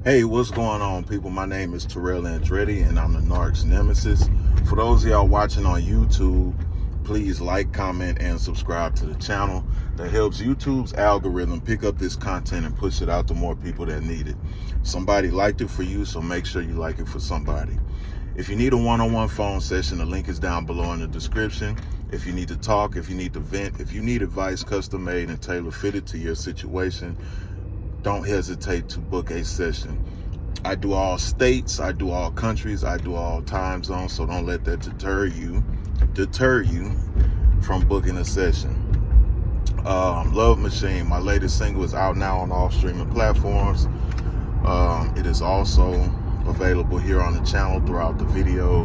Hey, what's going on, people? My name is Terrell Andretti, and I'm the Narc's Nemesis. For those of y'all watching on YouTube, please like, comment, and subscribe to the channel. That helps YouTube's algorithm pick up this content and push it out to more people that need it. Somebody liked it for you, so make sure you like it for somebody. If you need a one-on-one phone session, the link is down below in the description. If you need to talk, if you need to vent, if you need advice custom made and tailor fitted to your situation, don't hesitate to book a session. I do all states, I do all countries, I do all time zones, so don't let that deter you from booking a session. Love Machine, my latest single, is out now on all streaming platforms. It is also available here on the channel throughout the video,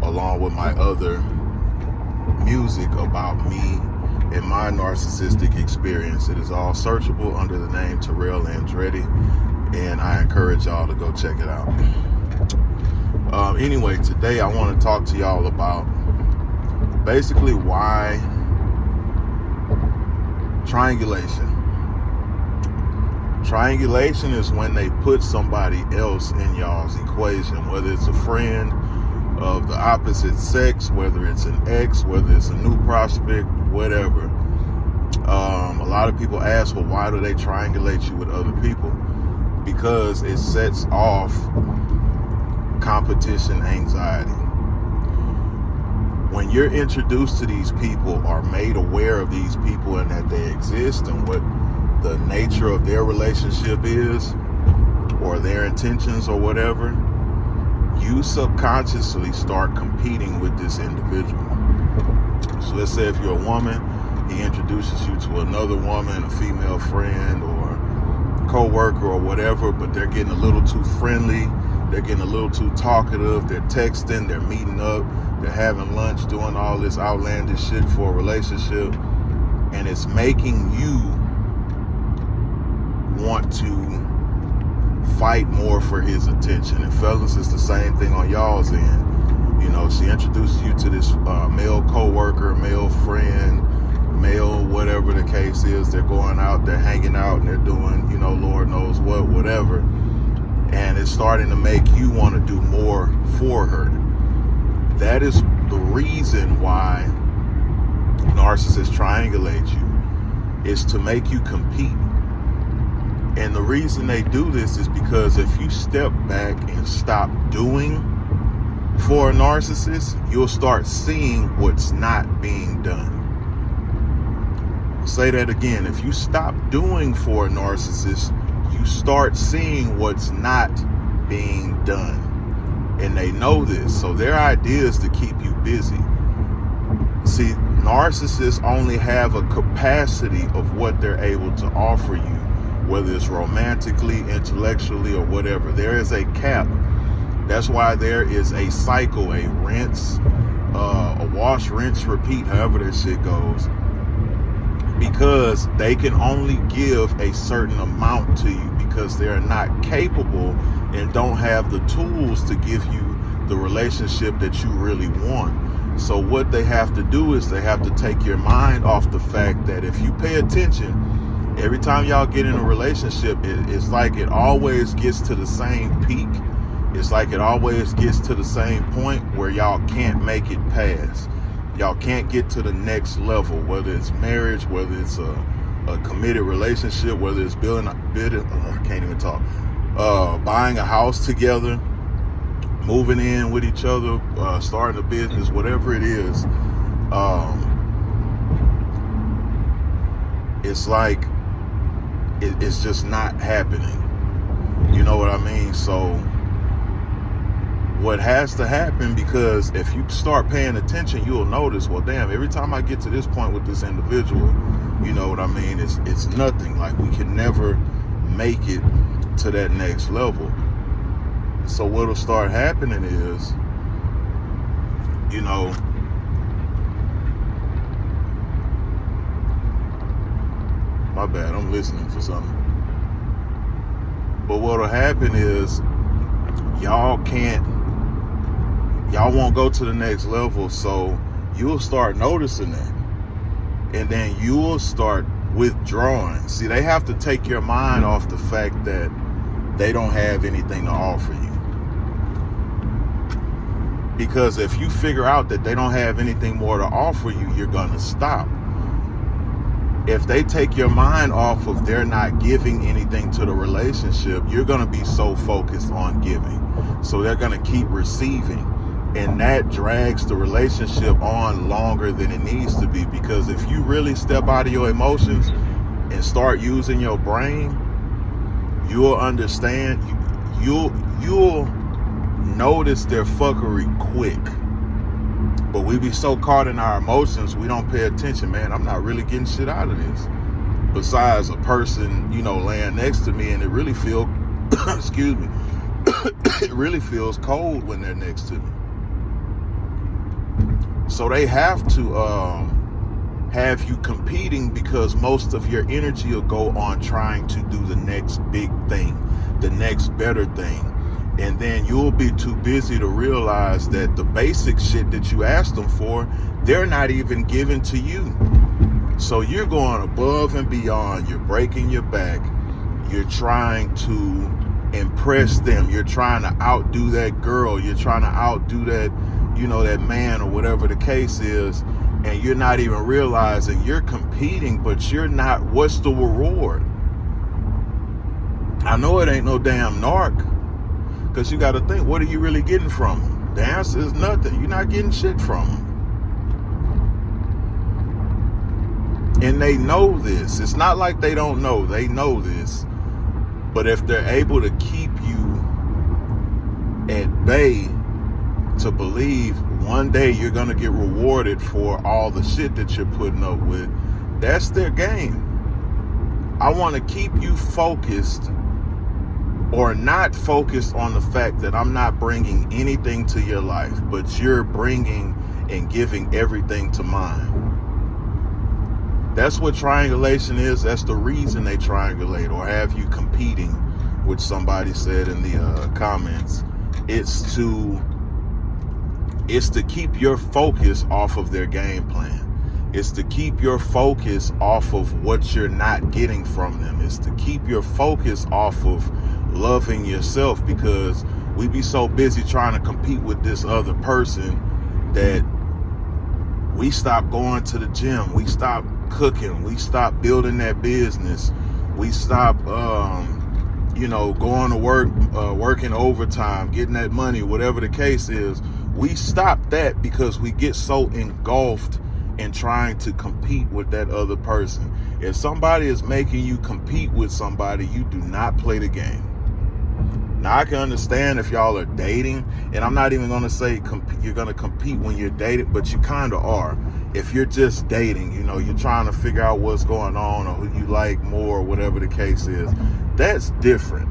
along with my other music about me and my narcissistic experience. It is all searchable under the name Terrell Andretti, and I encourage y'all to go check it out. Anyway, today I want to talk to y'all about basically why triangulation. Triangulation is when they put somebody else in y'all's equation, whether it's a friend of the opposite sex, whether it's an ex, whether it's a new prospect, whatever. A lot of people ask, well, why do they triangulate you with other people? Because it sets off competition anxiety. When you're introduced to these people or made aware of these people and that they exist and what the nature of their relationship is or their intentions or whatever, you subconsciously start competing with this individual. So let's say if you're a woman, he introduces you to another woman, a female friend or co-worker or whatever, but they're getting a little too friendly, they're getting a little too talkative, they're texting, they're meeting up, they're having lunch, doing all this outlandish shit for a relationship, and it's making you want to fight more for his attention. And fellas, it's the same thing on y'all's end. You know, she introduces you to this male co-worker, male friend, male whatever the case is. They're going out, they're hanging out, and they're doing, you know, Lord knows what, whatever. And it's starting to make you want to do more for her. That is the reason why narcissists triangulate you, is to make you compete. And the reason they do this is because if you step back and stop doing for a narcissist, you'll start seeing what's not being done. I'll say that again. If you stop doing for a narcissist, you start seeing what's not being done. And they know this, so their idea is to keep you busy. See, narcissists only have a capacity of what they're able to offer you, whether it's romantically, intellectually, or whatever. There is a cap. That's why there is a cycle, a rinse, a wash, rinse, repeat, however that shit goes. Because they can only give a certain amount to you because they're not capable and don't have the tools to give you the relationship that you really want. So what they have to do is they have to take your mind off the fact that if you pay attention, every time y'all get in a relationship, it's like it always gets to the same peak. It's like it always gets to the same point where y'all can't make it past. Y'all can't get to the next level, whether it's marriage, whether it's a committed relationship, whether it's buying a house together, moving in with each other, starting a business, whatever it is. It's like it's just not happening. You know what I mean? So what has to happen, because if you start paying attention, you'll notice, well, damn, every time I get to this point with this individual, you know what I mean, it's nothing. Like, we can never make it to that next level. So what'll start happening is, you know, my bad, I'm listening for something. But what'll happen is y'all won't go to the next level, so you'll start noticing that. And then you'll start withdrawing. See, they have to take your mind off the fact that they don't have anything to offer you. Because if you figure out that they don't have anything more to offer you, you're gonna stop. If they take your mind off of they're not giving anything to the relationship, you're gonna be so focused on giving. So they're gonna keep receiving. And that drags the relationship on longer than it needs to be. Because if you really step out of your emotions and start using your brain, you'll understand, you'll notice their fuckery quick. But we be so caught in our emotions, we don't pay attention. Man, I'm not really getting shit out of this. Besides a person, laying next to me, and it really feels, excuse me, it really feels cold when they're next to me. So they have to have you competing, because most of your energy will go on trying to do the next big thing, the next better thing. And then you'll be too busy to realize that the basic shit that you asked them for, they're not even giving to you. So you're going above and beyond. You're breaking your back. You're trying to impress them. You're trying to outdo that girl. You're trying to outdo that, that man, or whatever the case is. And you're not even realizing you're competing, but you're not. What's the reward? I know it ain't no damn narc. Because you got to think, what are you really getting from them? The answer is nothing. You're not getting shit from them. And they know this. It's not like they don't know. They know this. But if they're able to keep you at bay to believe one day you're going to get rewarded for all the shit that you're putting up with, that's their game. I want to keep you focused, or not focused on the fact that I'm not bringing anything to your life, but you're bringing and giving everything to mine. That's what triangulation is. That's the reason they triangulate, or have you competing, which somebody said in the comments. It's to keep your focus off of their game plan. It's to keep your focus off of what you're not getting from them. It's to keep your focus off of loving yourself, because we be so busy trying to compete with this other person that we stop going to the gym, we stop cooking, we stop building that business, we stop going to work, working overtime, getting that money, whatever the case is. We stop that because we get so engulfed in trying to compete with that other person. If somebody is making you compete with somebody, you do not play the game. Now, I can understand if y'all are dating, and I'm not even going to say you're going to compete when you're dating, but you kind of are. If you're just dating, you're trying to figure out what's going on, or who you like more, or whatever the case is, that's different.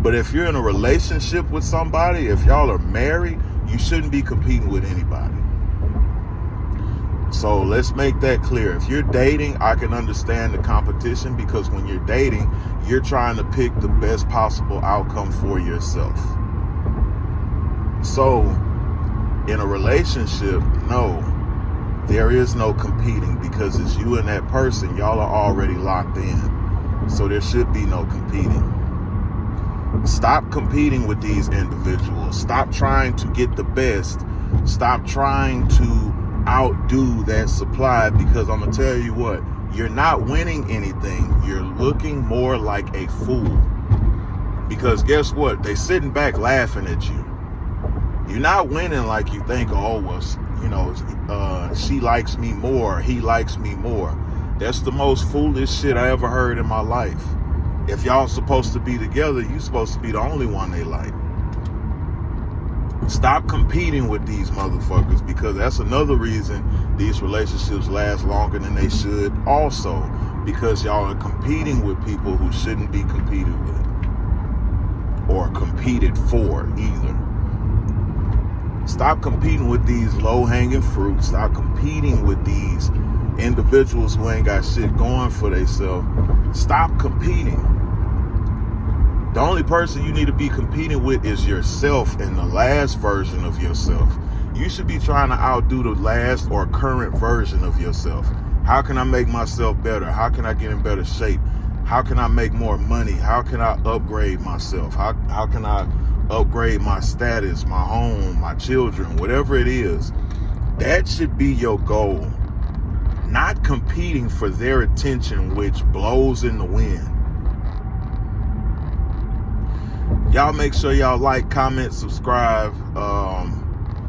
But if you're in a relationship with somebody, if y'all are married, you shouldn't be competing with anybody. So let's make that clear. If you're dating, I can understand the competition, because when you're dating, you're trying to pick the best possible outcome for yourself. So in a relationship, no, there is no competing, because it's you and that person. Y'all are already locked in. So there should be no competing. Stop competing with these individuals. Stop trying to get the best. Stop trying to outdo that supply, because I'm gonna tell you what, you're not winning anything. You're looking more like a fool, because guess what, they sitting back laughing at you. You're not winning like you think. Oh, well, she likes me more, he likes me more. That's the most foolish shit I ever heard in my life. If y'all supposed to be together, you're supposed to be the only one they like. Stop competing with these motherfuckers, because that's another reason these relationships last longer than they should also, because y'all are competing with people who shouldn't be competed with or competed for either. Stop competing with these low-hanging fruits. Stop competing with these individuals who ain't got shit going for themselves. Stop competing. The only person you need to be competing with is yourself, and the last version of yourself. You should be trying to outdo the last or current version of yourself. How can I make myself better? How can I get in better shape? How can I make more money? How can I upgrade myself? How can I upgrade my status, my home, my children, whatever it is? That should be your goal. Not competing for their attention, which blows in the wind. Y'all make sure y'all like, comment, subscribe.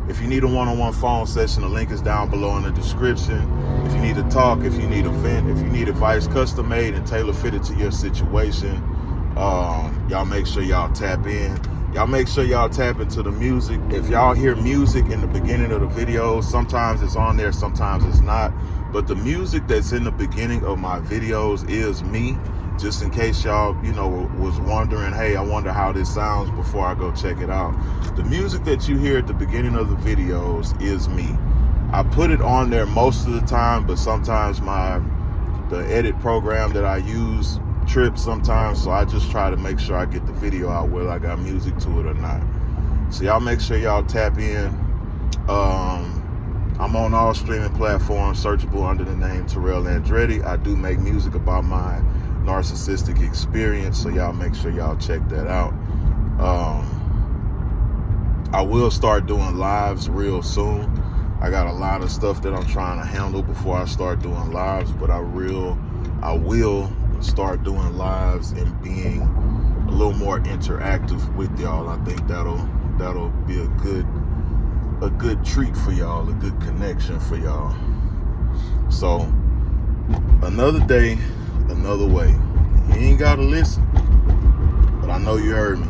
If you need a one-on-one phone session, the link is down below in the description. If you need to talk, if you need a vent, if you need advice custom made and tailor fitted to your situation, y'all make sure y'all tap in. Y'all make sure y'all tap into the music. If y'all hear music in the beginning of the videos, sometimes it's on there, sometimes it's not. But the music that's in the beginning of my videos is me. Just in case y'all, was wondering, hey, I wonder how this sounds before I go check it out. The music that you hear at the beginning of the videos is me. I put it on there most of the time, but sometimes the edit program that I use trips sometimes, so I just try to make sure I get the video out whether I got music to it or not. So y'all make sure y'all tap in. I'm on all streaming platforms, searchable under the name Terrell Andretti. I do make music about my narcissistic experience, so y'all make sure y'all check that out. I will start doing lives real soon. I got a lot of stuff that I'm trying to handle before I start doing lives, but I will start doing lives and being a little more interactive with y'all. I think that'll be a good treat for y'all, a good connection for y'all. So another day, another way. You ain't gotta listen, but I know you heard me.